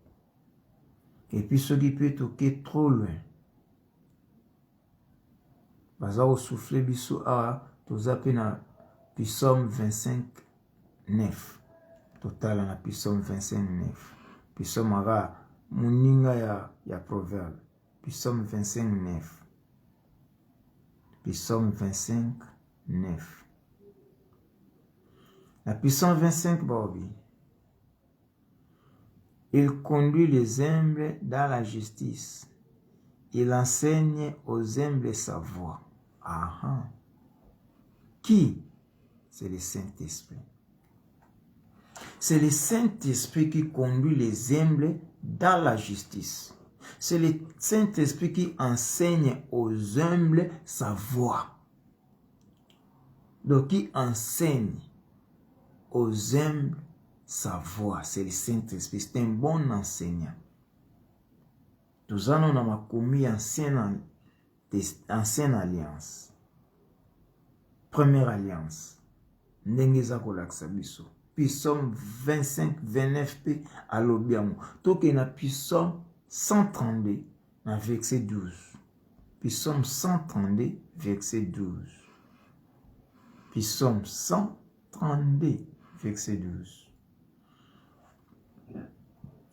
Et puis ce qui peut toquer trop loin. Baza au souffler biso awa tout ça pe na Psaume 25:9. Total na Psaume 25:9. Psaume aga muninga ya Proverbe. Psaume 25:9. Psaume 25:9. La puissance 25, Bobby. Il conduit les humbles dans la justice. Il enseigne aux humbles sa voie. Aha. Qui? C'est le Saint-Esprit. C'est le Saint-Esprit qui conduit les humbles dans la justice. C'est le Saint-Esprit qui enseigne aux humbles sa voie. Donc, qui enseigne aux humbles sa voix, c'est le Saint-Esprit, c'est un bon enseignant. Nous allons dans ma commis ancienne ancienne alliance. Première alliance. Ndengeza kolaksa biso. Puis Psaume 25, 29 p à l'obiamo. Donc il y a Psaume 132 dans verset 12. Psaume 132 verset 12. Psaume 132 verset 12.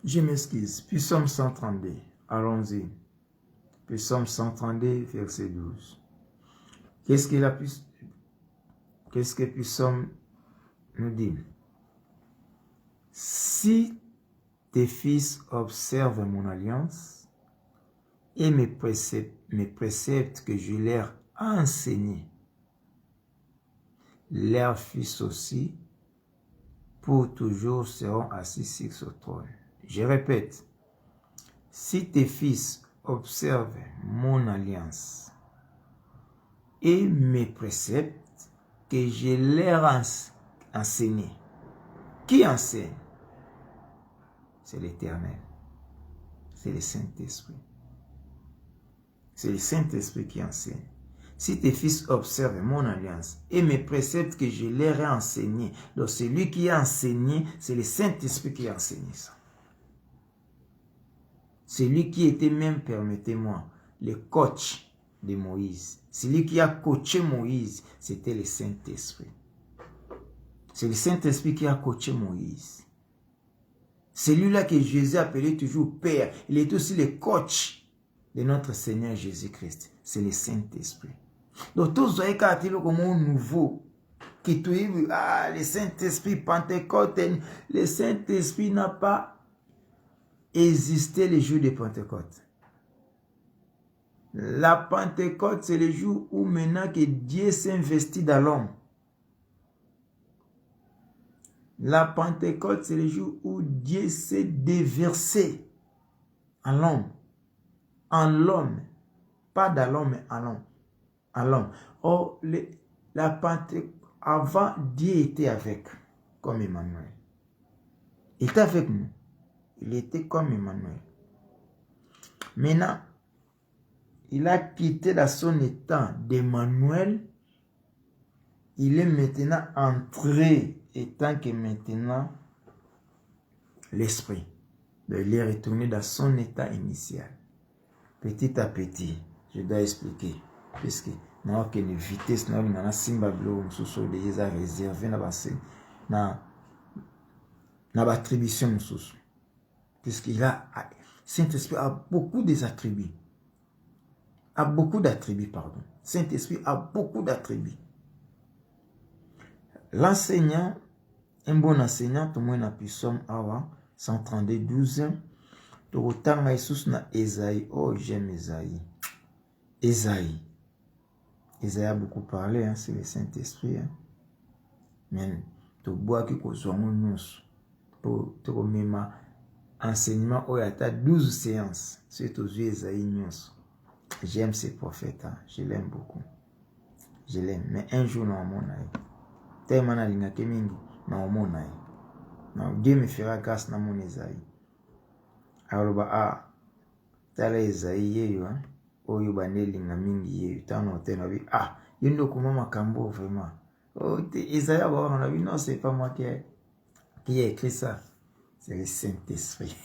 Je m'excuse. Psaume 132. Allons-y. Psaume 132 verset 12. Qu'est-ce que Psaume nous dit? Si tes fils observent mon alliance et mes préceptes que je leur ai enseignés, leurs fils aussi, pour toujours seront assis sur ce trône. Je répète, si tes fils observent mon alliance et mes préceptes que je leur ai enseignés, qui enseigne? C'est l'Éternel. C'est le Saint-Esprit. C'est le Saint-Esprit qui enseigne. Si tes fils observent mon alliance et mes préceptes que je leur ai enseignés, donc celui qui a enseigné, c'est le Saint-Esprit qui a enseigné ça. Celui qui était même, permettez-moi, le coach de Moïse. Celui qui a coaché Moïse, c'était le Saint-Esprit. C'est le Saint-Esprit qui a coaché Moïse. Celui-là que Jésus appelait toujours Père, il est aussi le coach de notre Seigneur Jésus-Christ. C'est le Saint-Esprit. Donc, tous les cas, comme un nouveau, qui le Saint-Esprit, Pentecôte, le Saint-Esprit n'a pas existé le jour de Pentecôte. La Pentecôte, c'est le jour où maintenant que Dieu s'investit dans l'homme. La Pentecôte, c'est le jour où Dieu s'est déversé en l'homme. En l'homme. Pas dans l'homme, mais en l'homme. En l'homme. Or, la Pentecôte, avant, Dieu était avec, comme Emmanuel. Il était avec nous. Il était comme Emmanuel. Maintenant, il a quitté dans son état d'Emmanuel. Il est maintenant entré, étant que maintenant, l'esprit. Il est retourné dans son état initial. Petit à petit, je dois expliquer. Puisque, nous avons une vitesse, nous avons une simbablo, nous avons déjà réservé dans l'attribution. Puisqu'il a, Saint-Esprit a beaucoup d'attributs. A beaucoup d'attributs, pardon. Saint-Esprit a beaucoup d'attributs. L'enseignant, un bon enseignant, tout le monde a pu Psaume 132, 12. Tout autant Jésus na Esaïe. Oh, j'aime Esaïe. Esaïe. Esaïe a beaucoup parlé, hein, c'est le Saint-Esprit. Hein. Mais tout bois qui soit nous pour tout même enseignement, il y a 12 séances. C'est aux yeux Esaïe nous. J'aime ces prophètes, hein. Je l'aime beaucoup. Je l'aime. Mais un jour, non, mon aïe. Tellement na linga kemingi, non, mon aïe. Non, Dieu me fera grâce dans mon Esaïe. Alors, tala Esaïe, yeyo, hein. Oyo bane linga mingi, yeyo. Tano, teno, yendo kuma makambo, vraiment. Oh, Esaïe, on a vu, non, c'est pas moi qui a écrit ça. C'est le Saint-Esprit.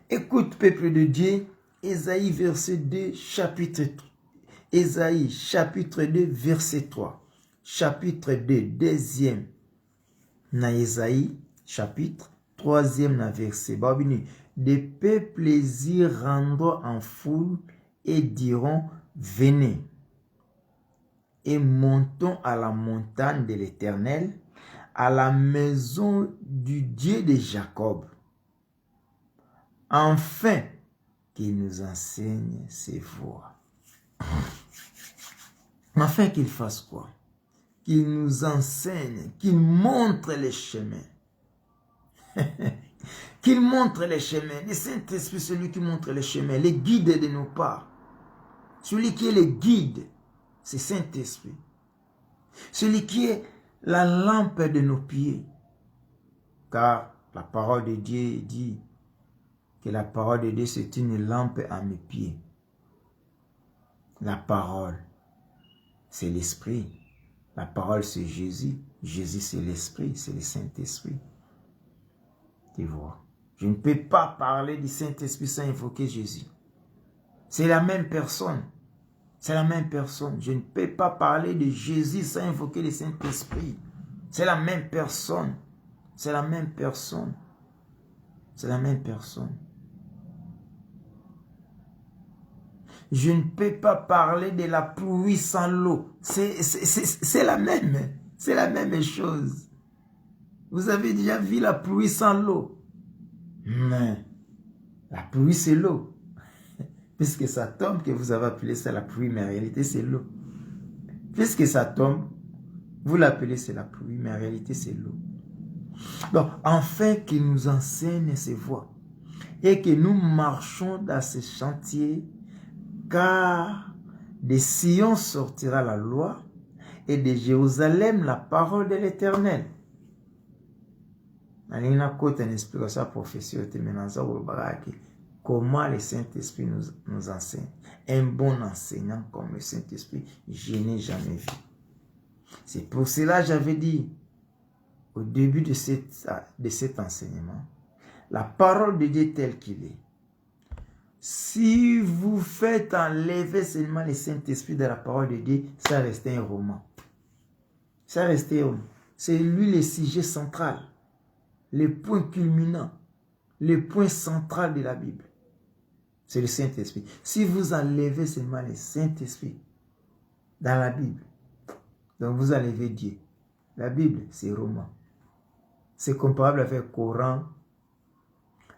Écoute, peuple de Dieu. Ésaïe verset 2, chapitre 3. Ésaïe chapitre 2, verset 3. Chapitre 2, deuxième. Na Ésaïe chapitre, troisième na verset. Babini, des peuples y rendront en foule et diront, venez. Et montons à la montagne de l'Éternel, à la maison du Dieu de Jacob. Enfin, qu'il nous enseigne ses voies. Afin qu'il fasse quoi? Qu'il nous enseigne, qu'il montre les chemins. Qu'il montre les chemins. Le Saint-Esprit, celui qui montre les chemins, le guide de nos pas. Celui qui est le guide, c'est Saint-Esprit. Celui qui est la lampe de nos pieds. Car la parole de Dieu dit que la parole de Dieu, c'est une lampe à mes pieds. La parole, c'est l'esprit. La parole, c'est Jésus. Jésus, c'est l'esprit, c'est le Saint-Esprit. Tu vois. Je ne peux pas parler du Saint-Esprit sans invoquer Jésus. C'est la même personne. C'est la même personne. Je ne peux pas parler de Jésus sans invoquer le Saint-Esprit. C'est la même personne. C'est la même personne. C'est la même personne. Je ne peux pas parler de la pluie sans l'eau. C'est la même. C'est la même chose. Vous avez déjà vu la pluie sans l'eau? Mais la pluie, c'est l'eau. Puisque ça tombe, que vous avez appelé ça la pluie, mais en réalité, c'est l'eau. Puisque ça tombe, vous l'appelez c'est la pluie, mais en réalité, c'est l'eau. Donc, afin qu'il nous enseigne ses voies et que nous marchons dans ce chantier, car de Sion sortira la loi et de Jérusalem la parole de l'Éternel. Comment le Saint-Esprit nous enseigne. Un bon enseignant comme le Saint-Esprit, je n'ai jamais vu. C'est pour cela que j'avais dit au début de cet enseignement, la parole de Dieu telle qu'il est. Si vous faites enlever seulement le Saint-Esprit de la parole de Dieu, ça reste un roman. Ça reste un roman. C'est lui le sujet central, le point culminant, le point central de la Bible. C'est le Saint-Esprit. Si vous enlevez seulement le Saint-Esprit dans la Bible, donc vous enlevez Dieu. La Bible, c'est roman. C'est comparable avec le Coran,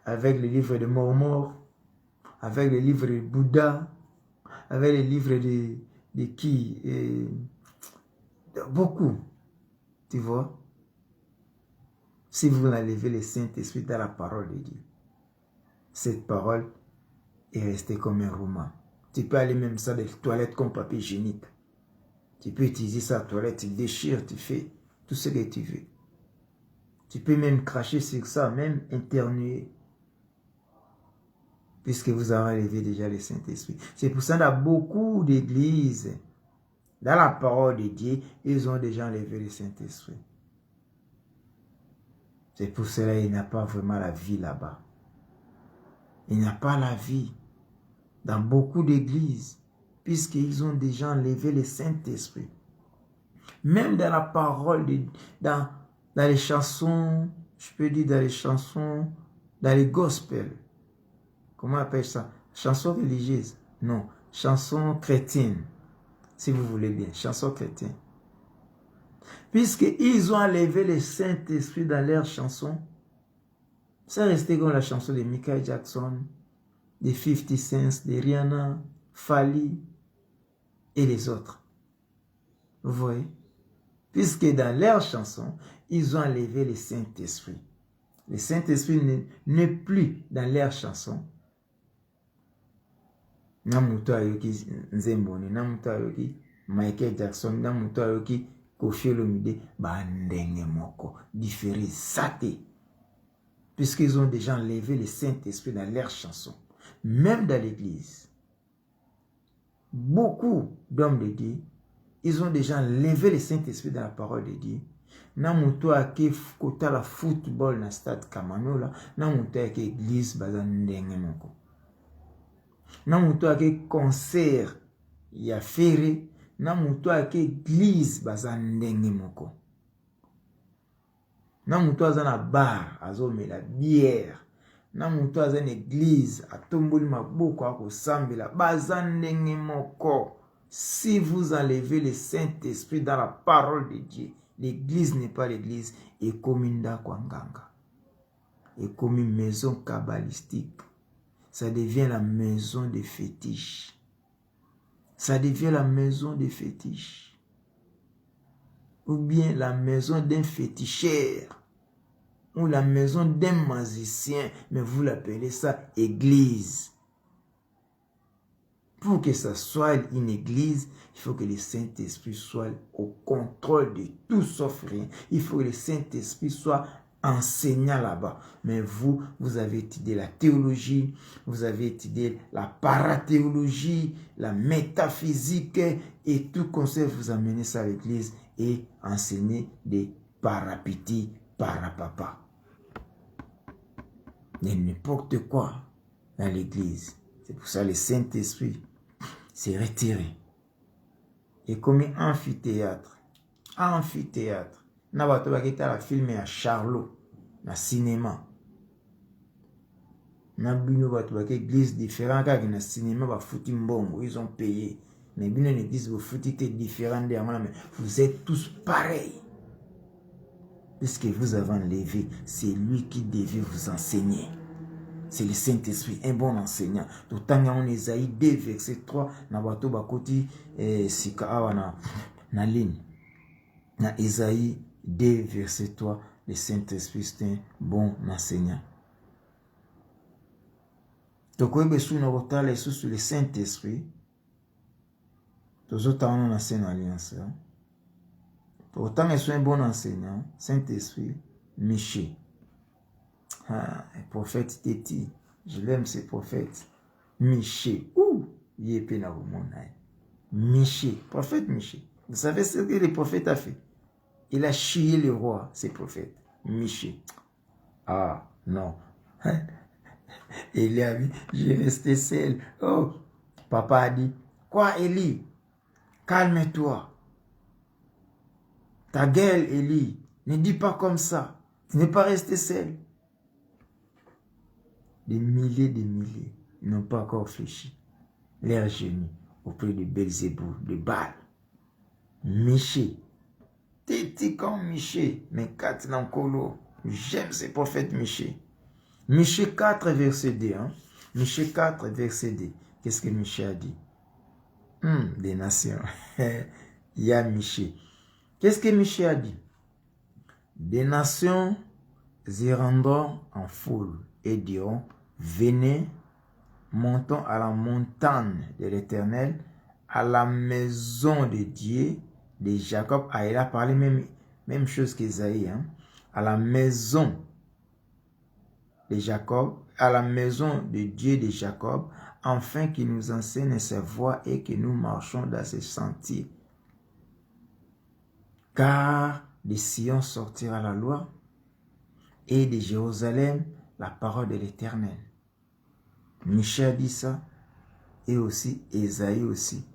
avec le livre de Mormon, avec le livre de Bouddha, avec les livres de qui beaucoup, tu vois. Si vous enlevez le Saint-Esprit dans la parole de Dieu, cette parole est restée comme un roman. Tu peux aller même ça des toilettes comme papier hygiénique. Tu peux utiliser ça à la toilette, tu déchires, tu fais tout ce que tu veux. Tu peux même cracher sur ça, même éternuer. Puisque vous avez enlevé déjà le Saint-Esprit. C'est pour ça que dans beaucoup d'églises, dans la parole de Dieu, ils ont déjà enlevé le Saint-Esprit. C'est pour cela qu'il n'y a pas vraiment la vie là-bas. Il n'y a pas la vie dans beaucoup d'églises, puisqu'ils ont déjà enlevé le Saint-Esprit. Même dans la parole, dans les chansons, je peux dire dans les chansons, dans les gospels. Comment on appelle ça? Chansons religieuses? Non, chansons chrétiennes. Si vous voulez bien, chansons chrétiennes. Puisqu'ils ont enlevé le Saint-Esprit dans leurs chansons, ça restait comme la chanson de Michael Jackson, de 50 Cent, de Rihanna, Fali et les autres. Vous voyez? Puisque dans leurs chansons, ils ont enlevé le Saint-Esprit. Le Saint-Esprit n'est plus dans leurs chansons. Namuto ayoki Nzemboni, namuto ayoki Michael Jackson, namuto ayoki Koffi Olomide, bandenge moko, différé, saté. Puisqu'ils ont déjà enlevé le Saint-Esprit dans leurs chansons. Même dans l'église, beaucoup d'hommes de Dieu, ils ont déjà enlevé le Saint-Esprit dans la parole de Dieu. Namuto ake kota la football na stade Kamanola, namuto ake église bazandenge moko. Namuto ake concert ya fere, namuto ake église bazandenge moko. Namuto azana bar azomela bière. Namuto azana église atomboli maboko akosambela bazandenge moko. Si vous enlevez le Saint-Esprit dans la parole de Dieu, l'église n'est pas l'église, et comme une kwanganga, et comme une maison kabbalistique, ça devient la maison des fétiches. Ça devient la maison des fétiches. Ou bien la maison d'un féticheur, ou la maison d'un magicien, mais vous l'appelez ça église. Pour que ça soit une église, il faut que le Saint-Esprit soit au contrôle de tout sauf rien. Il faut que le Saint-Esprit soit enseignant là-bas. Mais vous, vous avez étudié la théologie, vous avez étudié la parathéologie, la métaphysique et tout conseil vous amenez ça à l'église et enseigner des parapitis, parapapa. Il y a n'importe quoi dans l'église. C'est pour ça que le Saint-Esprit s'est retiré. Et comme amphithéâtre. Amphithéâtre. Na bato bakita la filme à Charlot. Na cinéma. Na bino bato bakita église différente car na cinéma ba fouti mbongo. Ils ont payé. Mais bino une église vous fouti que différent de moi. Mais vous êtes tous pareils. Puisque vous avez enlevé, c'est lui qui devait vous enseigner. C'est le Saint-Esprit, un bon enseignant. D'autant que Ésaïe 2, verset 3, na bato bakoti sika awa na ligne. Na Ésaïe 2, verset 3, le Saint-Esprit c'est un bon enseignant. Donc, on a sur le Saint-Esprit. Tous autres on a une alliance. Autant que soit un bon enseignant, Saint-Esprit, Miché. Ah, le prophète Téti, je l'aime ce prophète. Miché. Ouh, il est pénal au monde. Miché, prophète Miché. Vous savez ce que le prophète a fait? Il a chié le roi, ce prophète. Miché. Ah, non. Élie a dit, j'ai resté seul. Oh, papa a dit, quoi Élie? Calme-toi. Ta gueule, Élie, ne dis pas comme ça. Tu n'es pas resté seul. Des milliers, ils n'ont pas encore fléchi. L'air génie auprès de Belzéboul, de Baal. Miché. Téti comme Miché, mais 4 dans Kolo. J'aime ces prophètes Miché. Miché 4, verset 2. Hein? Miché 4, verset 2. Qu'est-ce que Miché a dit? Des nations. Il y a Miché. Qu'est-ce que Miché a dit? Des nations s'y rendront en foule et diront, venez, montons à la montagne de l'Éternel, à la maison de Dieu, de Jacob. Ah, il a parlé même chose qu'Ésaïe. Hein? À la maison de Jacob, à la maison de Dieu de Jacob, afin qu'il nous enseigne ses voies et que nous marchons dans ses sentiers. Car de Sion sortira la loi et de Jérusalem la parole de l'Éternel. Michel dit ça et aussi Ésaïe aussi.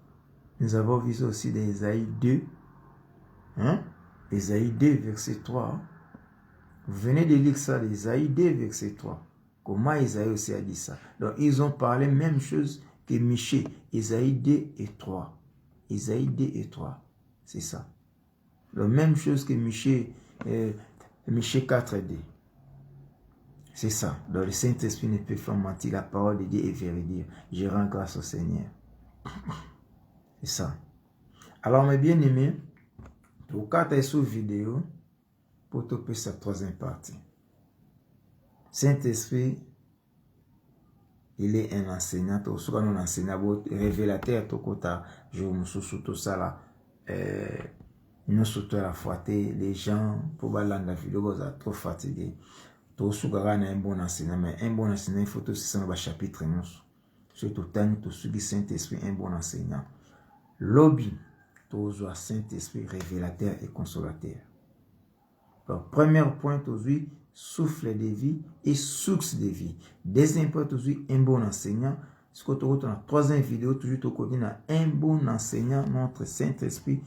Nous avons vu ça aussi dans Ésaïe 2. Hein? Ésaïe 2, verset 3. Hein? Vous venez de lire ça, Ésaïe 2, verset 3. Comment Ésaïe aussi a dit ça? Donc, ils ont parlé même chose que Michée. Ésaïe 2 et 3. Ésaïe 2 et 3. C'est ça. La même chose que Michée 4 et 2. C'est ça. Donc, le Saint-Esprit ne peut pas mentir. La parole de Dieu est véridique. Je rends grâce au Seigneur. C'est ça. Alors, mes bien-aimés, pour quatre sous vidéo, pour topper sa troisième partie. Saint-Esprit, il est un enseignant, tout un enseignant, révélateur, tout côté, je me suis tout ça là, nous surtout la fouetter, les gens, pour balancer la vidéo, vous êtes trop fatigué. Tout ce qui est un bon enseignant, mais un bon enseignant, il faut tout ça dans le chapitre 9. Surtout, tout ce qui est Saint-Esprit, un bon enseignant. Lobby, tout ce Saint-Esprit, révélateur et consolateur. Donc, premier point, aujourd'hui, souffle de vie et source de vie. Deuxième point, aujourd'hui, un bon enseignant. Ce que tu as dans la troisième vidéo, toujours tu connais un bon enseignant, notre Saint-Esprit.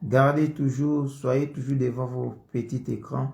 Gardez toujours, soyez toujours devant vos petits écrans